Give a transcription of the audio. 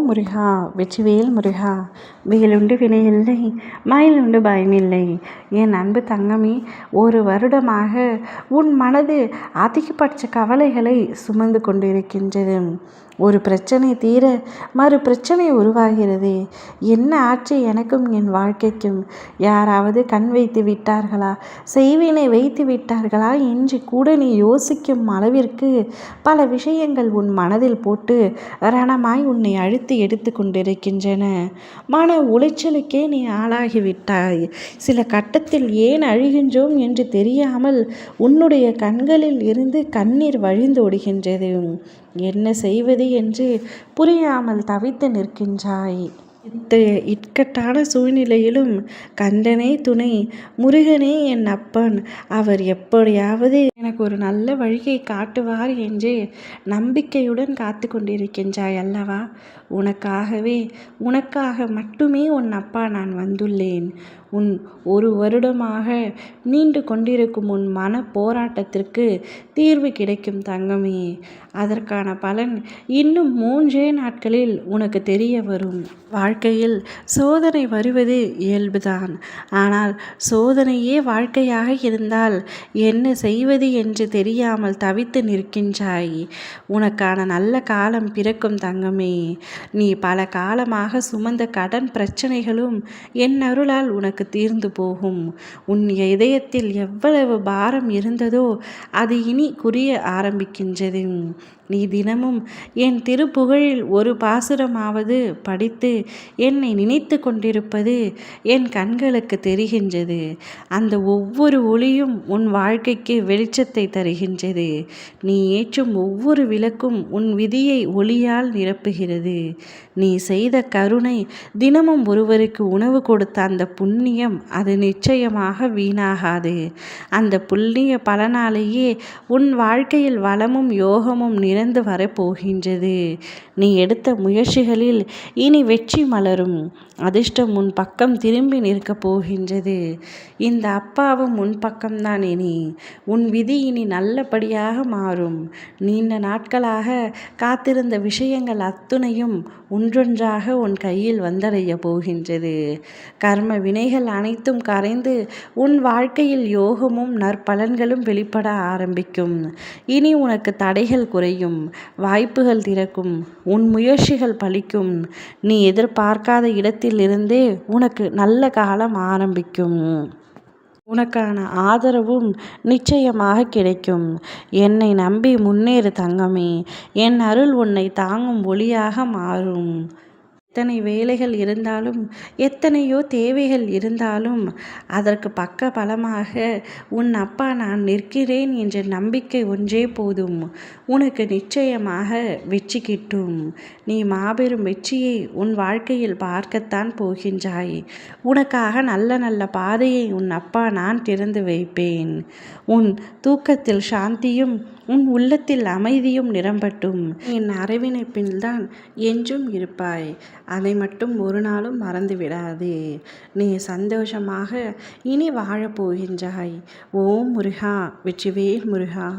முருகா வெற்றிவேல் முருகா. வேலுண்டு வினையில்லை, மயிலுண்டு பயமில்லை. என் அன்பு தங்கமே, ஒரு வருடமாக உன் மனது அதிகபட்ச கவலைகளை சுமந்து கொண்டிருக்கின்றது. ஒரு பிரச்சனை தீர மறு பிரச்சனை உருவாகிறது. என்ன ஆட்சி எனக்கும் என் வாழ்க்கைக்கும்? யாராவது கண் வைத்து விட்டார்களா, செய்வினை வைத்து விட்டார்களா என்று கூட நீ யோசிக்கும் அளவிற்கு பல விஷயங்கள் உன் மனதில் போட்டு ரணமாய் உன்னை அழுத்தி எடுத்து கொண்டிருக்கின்றன. மன உளைச்சலுக்கே நீ ஆளாகிவிட்டாய். சில கட்டத்தில் ஏன் அழுகின்றோம் என்று தெரியாமல் உன்னுடைய கண்களில் இருந்து கண்ணீர் வழிந்தோடுகின்றது. என்ன செய்வது என்று புரியாமல் தவித்து நிற்கின்றாய். இக்கட்டான சூழ்நிலையிலும் கந்தனே துணை, முருகனே என் அப்பன், அவர் எப்படியாவது எனக்கு ஒரு நல்ல வழியை காட்டுவார் என்று நம்பிக்கையுடன் காத்து கொண்டிருக்கின்றாய் அல்லவா? உனக்காக மட்டுமே உன் அப்பா நான் வந்துள்ளேன். உன் ஒரு வருடமாக நீண்டு கொண்டிருக்கும் உன் மன போராட்டத்திற்கு தீர்வு கிடைக்கும் தங்கமே. அதற்கான பலன் இன்னும் 3 நாட்களில் உனக்கு தெரிய வரும். வாழ்க்கையில் சோதனை வருவது இயல்புதான். ஆனால் சோதனையே வாழ்க்கையாக இருந்தால் என்ன செய்வது என்று தெரியாமல் தவித்து நிற்கின்றாய். உனக்கான நல்ல காலம் பிறக்கும் தங்கமே. நீ பல காலமாக சுமந்த கடன் பிரச்சனைகளும் என் அருளால் உனக்கு தீர்ந்து போகும். உன் இதயத்தில் எவ்வளவு பாரம் இருந்ததோ அது இனி குறைய ஆரம்பிக்கின்றது. நீ தினமும் என் திருப்புகழில் ஒரு பாசுரமாவது படித்து என்னை நினைத்து கொண்டிருப்பது என் கண்களுக்கு தெரிகின்றது. அந்த ஒவ்வொரு ஒளியும் உன் வாழ்க்கைக்கு வெளிச்சத்தை தருகின்றது. நீ ஏற்றும் ஒவ்வொரு விளக்கும் உன் விதியை ஒளியால் நிரப்புகிறது. நீ செய்த கருணை, தினமும் ஒருவருக்கு உணவு கொடுத்த அந்த புண்ணியம், அது நிச்சயமாக வீணாகாது. அந்த புண்ணிய பலனாலேயே உன் வாழ்க்கையில் வளமும் யோகமும் நிறைந்து வரப்போகின்றது. நீ எடுத்த முயற்சிகளில் இனி வெற்றி மலரும். அதிர்ஷ்டம் உன் பக்கம் திரும்பி நிற்கப் போகின்றது. இந்த அப்பாவும் உன் பக்கம்தான். இனி உன் விதி இனி நல்லபடியாக மாறும். நீண்ட நாட்களாக காத்திருந்த விஷயங்கள் அத்துணையும் ஒன்றொன்றாக உன் கையில் வந்தடைய போகின்றது. கர்ம வினைகள் அனைத்தும் கரைந்து உன் வாழ்க்கையில் யோகமும் நற்பலன்களும் வெளிப்பட ஆரம்பிக்கும். இனி உனக்கு தடைகள் குறையும், வாய்ப்புகள் திறக்கும், உன் முயற்சிகள் பலிக்கும். நீ எதிர்பார்க்காத இடத்திலிருந்தே உனக்கு நல்ல காலம் ஆரம்பிக்கும். உனக்கான ஆதரவும் நிச்சயமாக கிடைக்கும். என்னை நம்பி முன்னேறு தங்கமே. என் அருள் உன்னை தாங்கும் ஒளியாக மாறும். எத்தனை வேலைகள் இருந்தாலும், எத்தனையோ தேவைகள் இருந்தாலும் அதற்கு பக்க பலமாக உன் அப்பா நான் நிற்கிறேன் என்ற நம்பிக்கை ஒன்றே போதும். உனக்கு நிச்சயமாக வெற்றி கிட்டும். நீ மாபெரும் வெற்றியை உன் வாழ்க்கையில் பார்க்கத்தான் போகின்றாய். உனக்காக நல்ல நல்ல பாதையை உன் அப்பா நான் திறந்து வைப்பேன். உன் தூக்கத்தில் சாந்தியும் உன் உள்ளத்தில் அமைதியும் நிரம்பட்டும். என் அரவணைப்பில்தான் என்றும் இருப்பாய். அதை மட்டும் ஒரு நாளும் மறந்து விடாதே. நீ சந்தோஷமாக இனி வாழப்போகின்றாய். ஓம் முருகா வெற்றிவேல் முருகா.